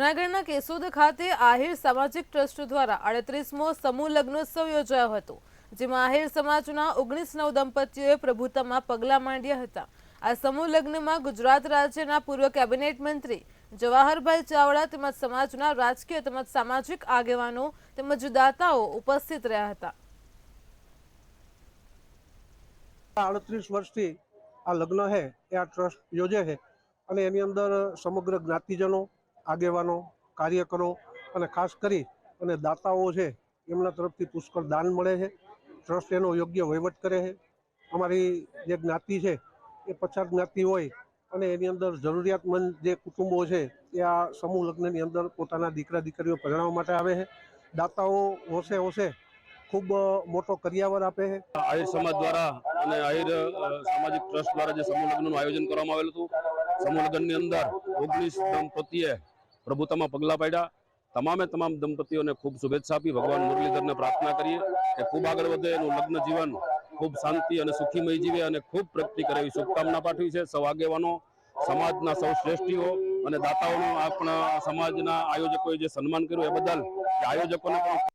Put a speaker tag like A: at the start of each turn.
A: જૂનાગઢના કેશોદ ખાતે આહિર સામાજિક ટ્રસ્ટ દ્વારા 38મો સમૂહ લગ્નોત્સવ યોજાયો હતો, જેમાં આહિર સમાજના 19 દંપતીઓએ પ્રભુતામાં પગલાં માંડ્યા હતા। આ સમૂહ લગ્નમાં ગુજરાત રાજ્યના પૂર્વ કેબિનેટ મંત્રી જવાહરભાઈ ચાવડા તેમજ સમાજના રાજકીય તેમજ સામાજિક આગેવાનો તેમજ દાતાઓ ઉપસ્થિત રહ્યા હતા।
B: 38 વર્ષથી આ લગ્ન है એ આ ટ્રસ્ટ યોજે છે અને એની અંદર સમગ્ર જ્ઞાતિજનો આગેવાનો કાર્યકરો અને ખાસ કરી અને દાતાઓ છે એમના તરફથી પુષ્કળ દાન મળે છે। ટ્રસ્ટ એનો યોગ્ય વહીવટ કરે છે। અમારી જે જ્ઞાતિ છે એ પછાત જ્ઞાતિ હોય અને એની અંદર જરૂરિયાતમંદ જે કુટુંબો છે એ આ સમૂહ લગ્નની અંદર પોતાના દીકરા દીકરીઓ પરણાવવા માટે આવે છે। દાતાઓ હોંશે હોંશે ખૂબ મોટો કરિયાવર આપે છે।
C: આહિર સમાજ દ્વારા અને આહિર સામાજિક ટ્રસ્ટ દ્વારા જે સમૂહ લગ્નનું આયોજન કરવામાં આવેલું હતું, સમૂહ લગ્નની અંદર 19 દંપતીએ પ્રભુતામાં પગલાં પાડ્યા। તમામે તમામ દંપતીઓને ખૂબ શુભેચ્છા આપી ભગવાન મુરલીધરને પ્રાર્થના કરીએ કે ખૂબ આગળ વધે, એનું લગ્ન જીવન ખૂબ શાંતિ અને સુખીમય જીવે અને ખૂબ પ્રગતિ કરે એવી શુભકામના પાઠવી છે। સૌ આગેવાનો, સમાજના સૌ શ્રેષ્ઠીઓ અને દાતાઓનું આપણા સમાજના આયોજકોએ જે સન્માન કર્યું એ બદલ આયોજકોને પણ